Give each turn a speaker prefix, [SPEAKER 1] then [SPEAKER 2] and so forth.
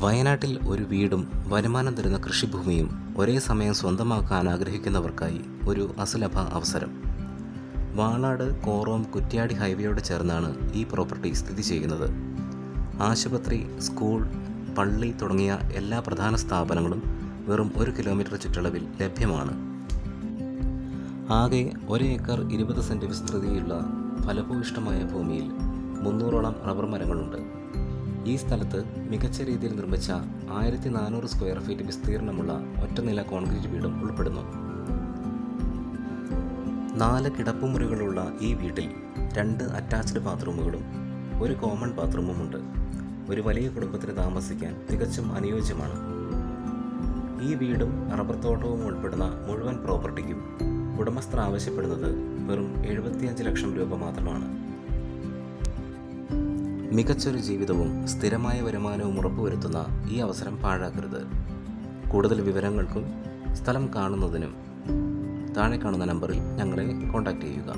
[SPEAKER 1] വയനാട്ടിൽ ഒരു വീടും വരുമാനം തരുന്ന കൃഷിഭൂമിയും ഒരേ സമയം സ്വന്തമാക്കാൻ ആഗ്രഹിക്കുന്നവർക്കായി ഒരു അസുലഭ അവസരം. വാളാട് കോറോം കുറ്റ്യാടി ഹൈവേയോട് ചേർന്നാണ് ഈ പ്രോപ്പർട്ടി സ്ഥിതി ചെയ്യുന്നത്. ആശുപത്രി, സ്കൂൾ, പള്ളി തുടങ്ങിയ എല്ലാ പ്രധാന സ്ഥാപനങ്ങളും വെറും 1 കിലോമീറ്റർ ചുറ്റളവിൽ ലഭ്യമാണ്. ആകെ 1 ഏക്കർ 20 സെൻറ്റ് വിസ്തൃതിയുള്ള ഫലഭൂയിഷ്ഠമായ ഭൂമിയിൽ 300ഓളം റബ്ബർ മരങ്ങളുണ്ട്. ഈ സ്ഥലത്ത് മികച്ച രീതിയിൽ നിർമ്മിച്ച 1400 സ്ക്വയർ ഫീറ്റ് വിസ്തീർണമുള്ള ഒറ്റനില കോൺക്രീറ്റ് വീടും ഉൾപ്പെടുന്നു. 4 കിടപ്പുമുറികളുള്ള ഈ വീട്ടിൽ 2 അറ്റാച്ച്ഡ് ബാത്റൂമുകളും 1 കോമൺ ബാത്റൂമുമുണ്ട്. ഒരു വലിയ കുടുംബത്തിന് താമസിക്കാൻ തികച്ചും അനുയോജ്യമാണ്. ഈ വീടും റബ്ബർ തോട്ടവും ഉൾപ്പെടുന്ന മുഴുവൻ പ്രോപ്പർട്ടിക്കും ഉടമസ്ഥർ ആവശ്യപ്പെടുന്നത് വെറും 75 ലക്ഷം രൂപ മാത്രമാണ്. മികച്ചൊരു ജീവിതവും സ്ഥിരമായ വരുമാനവും ഉറപ്പുവരുത്തുന്ന ഈ അവസരം പാഴാക്കരുത്. കൂടുതൽ വിവരങ്ങൾക്കും സ്ഥലം കാണുന്നതിനും താഴെ കാണുന്ന നമ്പറിൽ ഞങ്ങളെ കോൺടാക്റ്റ് ചെയ്യുക.